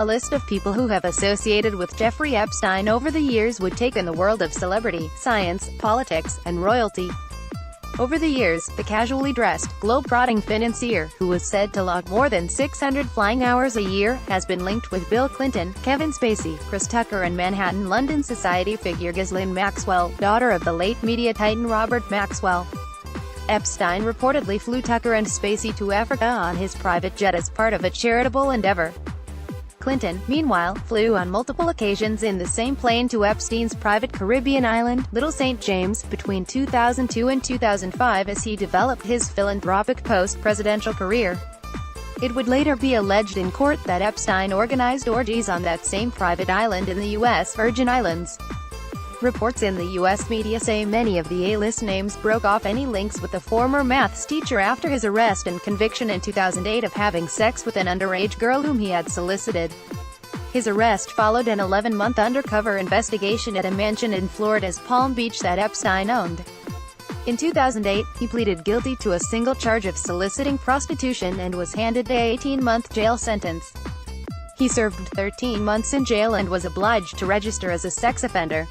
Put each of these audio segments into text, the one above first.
A list of people who have associated with Jeffrey Epstein over the years would take in the world of celebrity, science, politics, and royalty. Over the years, the casually dressed, globe-trotting financier, who was said to log more than 600 flying hours a year, has been linked with Bill Clinton, Kevin Spacey, Chris Tucker and Manhattan London society figure Ghislaine Maxwell, daughter of the late media titan Robert Maxwell. Epstein reportedly flew Tucker and Spacey to Africa on his private jet as part of a charitable endeavor. Clinton, meanwhile, flew on multiple occasions in the same plane to Epstein's private Caribbean island, Little St. James, between 2002 and 2005 as he developed his philanthropic post-presidential career. It would later be alleged in court that Epstein organized orgies on that same private island in the U.S. Virgin Islands. Reports in the U.S. media say many of the A-list names broke off any links with the former maths teacher after his arrest and conviction in 2008 of having sex with an underage girl whom he had solicited. His arrest followed an 11-month undercover investigation at a mansion in Florida's Palm Beach that Epstein owned. In 2008, he pleaded guilty to a single charge of soliciting prostitution and was handed an 18-month jail sentence. He served 13 months in jail and was obliged to register as a sex offender.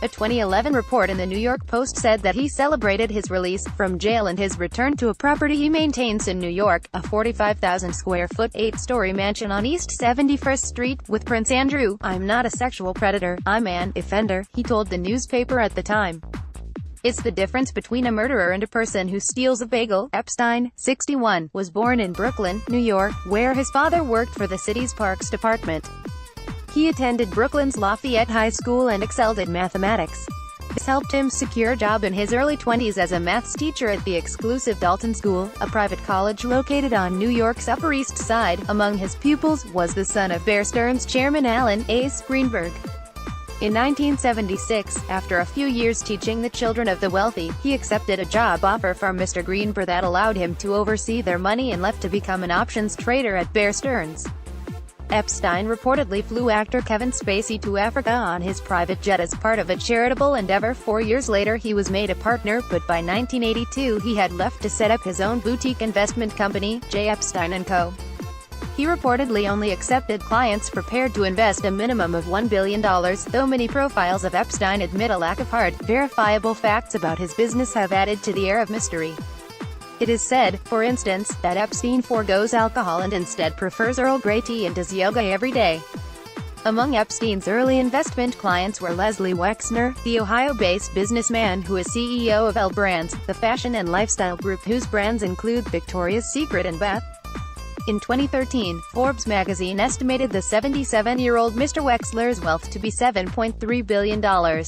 A 2011 report in the New York Post said that he celebrated his release from jail and his return to a property he maintains in New York, a 45,000-square-foot, 8-story mansion on East 71st Street, with Prince Andrew. "I'm not a sexual predator, I'm an offender," he told the newspaper at the time. "It's the difference between a murderer and a person who steals a bagel." Epstein, 61, was born in Brooklyn, New York, where his father worked for the city's Parks Department. He attended Brooklyn's Lafayette High School and excelled in mathematics. This helped him secure a job in his early 20s as a maths teacher at the exclusive Dalton School, a private college located on New York's Upper East Side. Among his pupils was the son of Bear Stearns chairman Alan A. Greenberg. In 1976, after a few years teaching the children of the wealthy, he accepted a job offer from Mr. Greenberg that allowed him to oversee their money and left to become an options trader at Bear Stearns. Epstein reportedly flew actor Kevin Spacey to Africa on his private jet as part of a charitable endeavor. 4 years later he was made a partner, but by 1982 he had left to set up his own boutique investment company, J. Epstein & Co. He reportedly only accepted clients prepared to invest a minimum of $1 billion, though many profiles of Epstein admit a lack of hard, verifiable facts about his business have added to the air of mystery. It is said, for instance, that Epstein forgoes alcohol and instead prefers Earl Grey tea and does yoga every day. Among Epstein's early investment clients were Leslie Wexner, the Ohio-based businessman who is CEO of L Brands, the fashion and lifestyle group whose brands include Victoria's Secret and Beth. In 2013, Forbes magazine estimated the 77-year-old Mr. Wexler's wealth to be $7.3 billion.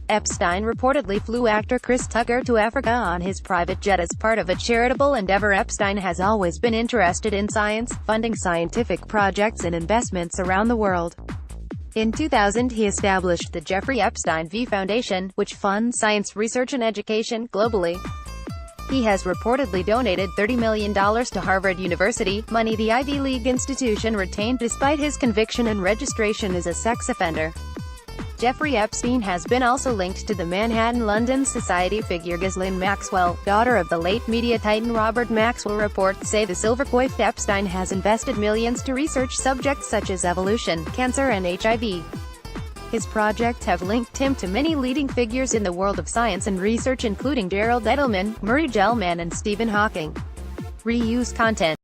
Epstein reportedly flew actor Chris Tucker to Africa on his private jet as part of a charitable endeavor. Epstein has always been interested in science, funding scientific projects and investments around the world. In 2000 he established the Jeffrey Epstein V Foundation, which funds science research and education globally. He has reportedly donated $30 million to Harvard University, money the Ivy League institution retained despite his conviction and registration as a sex offender. Jeffrey Epstein has been also linked to the Manhattan London society figure Ghislaine Maxwell, daughter of the late media titan Robert Maxwell. Reports say the silver-coiffed Epstein has invested millions to research subjects such as evolution, cancer and HIV. His projects have linked him to many leading figures in the world of science and research including Gerald Edelman, Murray Gell-Mann and Stephen Hawking. Reuse content.